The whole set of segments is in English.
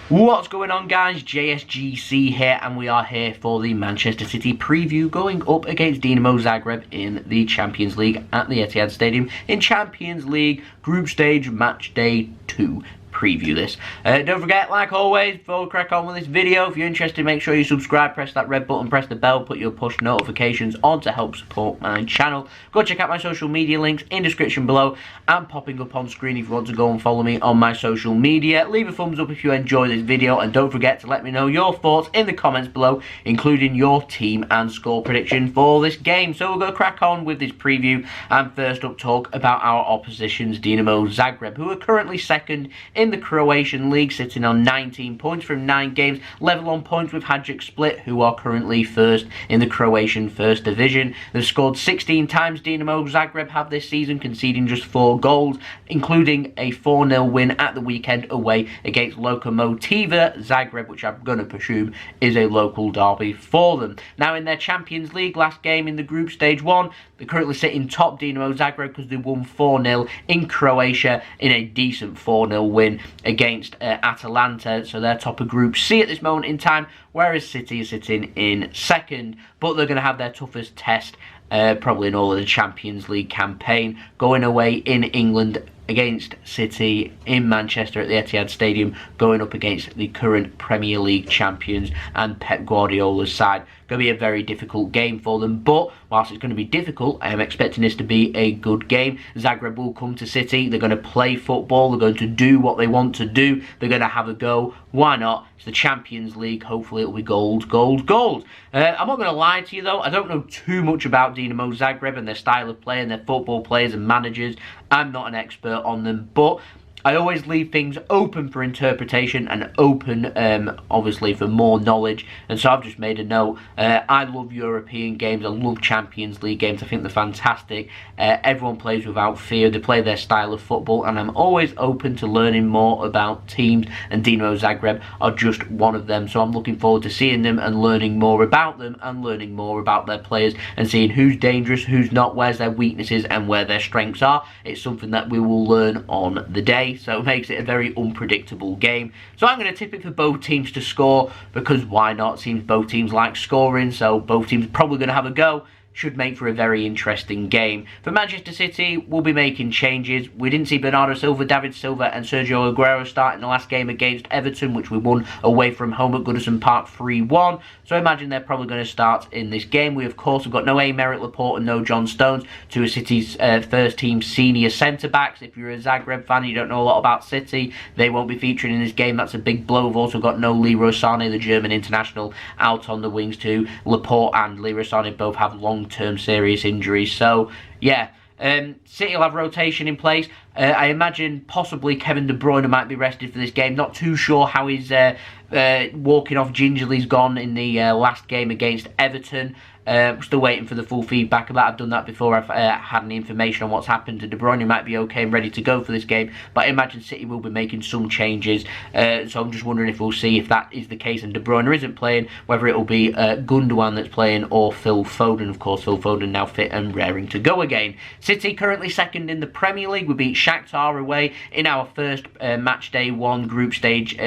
What's going on, guys? JSGC here, and we are here for the Manchester City preview, going up against Dinamo Zagreb in the Champions League at the Etihad Stadium in Champions League Group Stage Match Day 2. Preview this. Don't forget, like always, before we crack on with this video, if you're interested, make sure you subscribe, press that red button, press the bell, put your push notifications on to help support my channel. Go check out my social media links in description below and popping up on screen if you want to go and follow me on my social media. Leave a thumbs up if you enjoy this video, and don't forget to let me know your thoughts in the comments below, including your team and score prediction for this game. So we're going to crack on with this preview, and first up talk about our oppositions, Dinamo Zagreb, who are currently second in the Croatian league, sitting on 19 points from 9 games, level on points with Hajduk Split, who are currently first in the Croatian First Division. They've scored 16 times. Dinamo Zagreb have this season, conceding just 4 goals, including a 4-0 win at the weekend away against Lokomotiva Zagreb, which I'm going to presume is a local derby for them. Now, in their Champions League last game in the group stage 1, they're currently sitting top, Dinamo Zagreb, because they won 4-0 in Croatia in a decent 4-0 win against Atalanta. So they're top of Group C at this moment in time, whereas City is sitting in second. But they're going to have their toughest test probably in all of the Champions League campaign, going away in England against City in Manchester at the Etihad Stadium, going up against the current Premier League champions and Pep Guardiola's side. Going to be a very difficult game for them, but whilst it's going to be difficult, I am expecting this to be a good game. Zagreb will come to City, they're going to play football, they're going to do what they want to do, they're going to have a go. Why not? It's the Champions League, hopefully it'll be gold, gold, gold. I'm not going to lie to you though, I don't know too much about Dinamo Zagreb and their style of play and their football players and managers. I'm not an expert on them, but I always leave things open for interpretation and open, obviously, for more knowledge. And so I've just made a note. I love European games. I love Champions League games. I think they're fantastic. Everyone plays without fear. They play their style of football. And I'm always open to learning more about teams. And Dinamo Zagreb are just one of them. So I'm looking forward to seeing them and learning more about them and learning more about their players and seeing who's dangerous, who's not, where's their weaknesses and where their strengths are. It's something that we will learn on the day. So it makes it a very unpredictable game. So I'm going to tip it for both teams to score, because why not? Seems both teams like scoring, so both teams are probably going to have a go. Should make for a very interesting game. For Manchester City, we'll be making changes. We didn't see Bernardo Silva, David Silva and Sergio Aguero start in the last game against Everton, which we won away from home at Goodison Park 3-1. So I imagine they're probably going to start in this game. We, of course, have got no Aymeric Laporte and no John Stones, two of City's first-team senior centre-backs. If you're a Zagreb fan, you don't know a lot about City, they won't be featuring in this game. That's a big blow. We've also got no Leroy Sané, the German international, out on the wings too. Laporte and Leroy Sané both have long-term serious injuries. So yeah, City will have rotation in place. I imagine possibly Kevin De Bruyne might be rested for this game. Not too sure how he's walking off gingerly's gone in the last game against Everton. Still waiting for the full feedback of that. I've done that before I've had any information on what's happened to De Bruyne. He might be okay and ready to go for this game, but I imagine City will be making some changes. So I'm just wondering if we'll see if that is the case and De Bruyne isn't playing, whether it will be Gundogan that's playing or Phil Foden. Of course, Phil Foden now fit and raring to go again. City currently second in the Premier League. We beat Shakhtar away in our first match day 1 group stage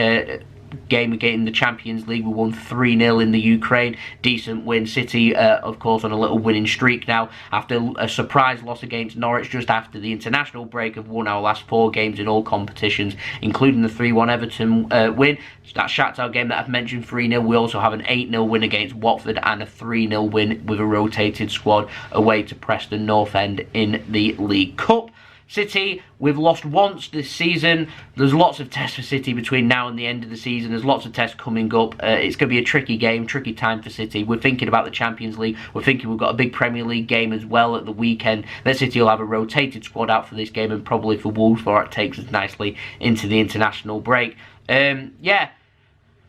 game again in the Champions League. We won 3-0 in the Ukraine. Decent win. City, of course, on a little winning streak now after a surprise loss against Norwich just after the international break. Have won our last 4 games in all competitions, including the 3-1 Everton win. That Shakhtar game that I've mentioned, 3-0. We also have an 8-0 win against Watford and a 3-0 win with a rotated squad away to Preston North End in the League Cup. City, we've lost once this season. There's lots of tests for City between now and the end of the season. There's lots of tests coming up. It's going to be a tricky game, tricky time for City. We're thinking about the Champions League. We're thinking we've got a big Premier League game as well at the weekend. Then City will have a rotated squad out for this game and probably for Wolves, before it takes us nicely into the international break. Yeah.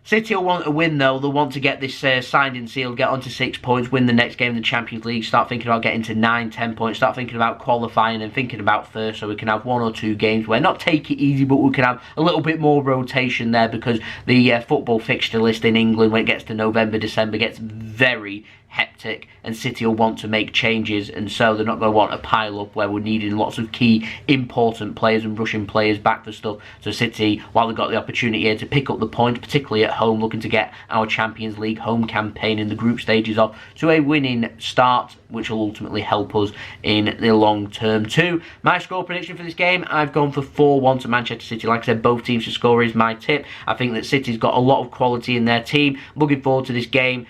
City will want a win though. They'll want to get this signed and sealed, get onto 6 points, win the next game in the Champions League, start thinking about getting to 9, 10 points, start thinking about qualifying and thinking about first, so we can have 1 or 2 games where not take it easy, but we can have a little bit more rotation there, because the football fixture list in England when it gets to November, December gets very hectic, and City will want to make changes, and so they're not going to want a pile up where we're needing lots of key important players and rushing players back for stuff. So City, while they've got the opportunity here to pick up the points, particularly at home, looking to get our Champions League home campaign in the group stages off to a winning start, which will ultimately help us in the long term too. My score prediction for this game, I've gone for 4-1 to Manchester City. Like I said, both teams to score is my tip. I think that City's got a lot of quality in their team. Looking forward to this game.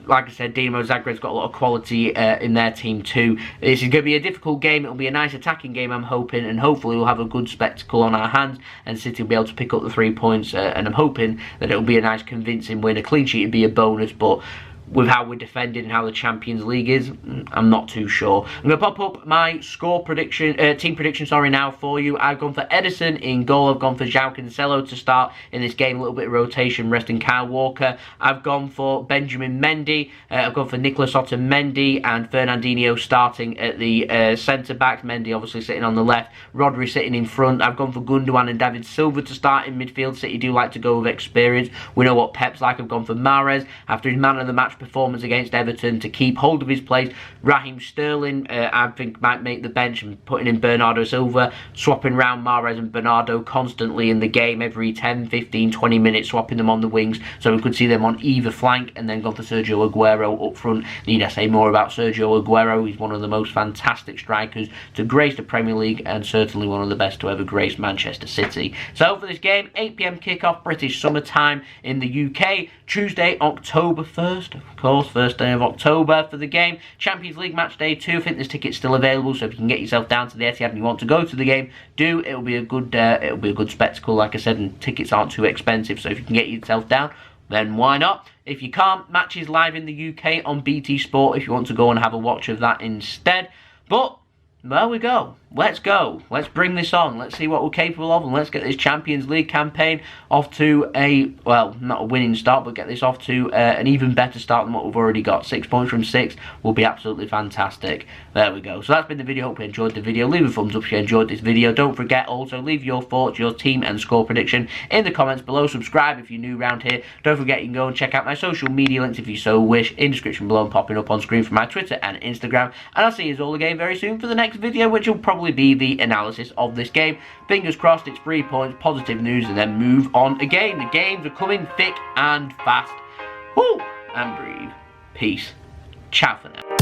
Like I said, Dinamo Zagreb's got a lot of quality in their team too. This is going to be a difficult game. It'll be a nice attacking game, I'm hoping, and hopefully we'll have a good spectacle on our hands and City will be able to pick up the 3 points, and I'm hoping that it'll be a nice convincing win. A clean sheet would be a bonus, but with how we're defending and how the Champions League is, I'm not too sure. I'm going to pop up my score prediction, team prediction, now for you. I've gone for Ederson in goal. I've gone for Joao Cancelo to start in this game. A little bit of rotation, resting Kyle Walker. I've gone for Benjamin Mendy. I've gone for Nicolas Otamendi and Fernandinhio starting at the centre-back. Mendy obviously sitting on the left. Rodri sitting in front. I've gone for Gundogan and David Silva to start in midfield. City do like to go with experience. We know what Pep's like. I've gone for Mahrez after his man of the match performance against Everton to keep hold of his place. Raheem Sterling, I think, might make the bench, and putting in Bernardo Silva, swapping round Mahrez and Bernardo constantly in the game, every 10, 15, 20 minutes, swapping them on the wings, so we could see them on either flank, and then gone for Sergio Aguero up front. Need I say more about Sergio Aguero? He's one of the most fantastic strikers to grace the Premier League, and certainly one of the best to ever grace Manchester City. So for this game, 8 PM kickoff, British summertime in the UK, Tuesday, October 1st, of course, first day of October for the game. Champions League match day 2. I think there's tickets still available, so if you can get yourself down to the Etihad and you want to go to the game, do. It'll be a good spectacle, like I said, and tickets aren't too expensive, so if you can get yourself down, then why not? If you can't, matches live in the UK on BT Sport if you want to go and have a watch of that instead. But there we go. Let's go. Let's bring this on. Let's see what we're capable of, and let's get this Champions League campaign off to a, well, not a winning start, but get this off to an even better start than what we've already got. 6 points from 6 will be absolutely fantastic. There we go. So that's been the video. Hope you enjoyed the video. Leave a thumbs up if you enjoyed this video. Don't forget also, leave your thoughts, your team and score prediction in the comments below. Subscribe if you're new around here. Don't forget you can go and check out my social media links if you so wish in the description below and popping up on screen for my Twitter and Instagram. And I'll see you all again very soon for the next video, which will probably be the analysis of this game. Fingers crossed it's 3 points, positive news, and then move on again. The games are coming thick and fast. Woo! And breathe. Peace. Ciao for now.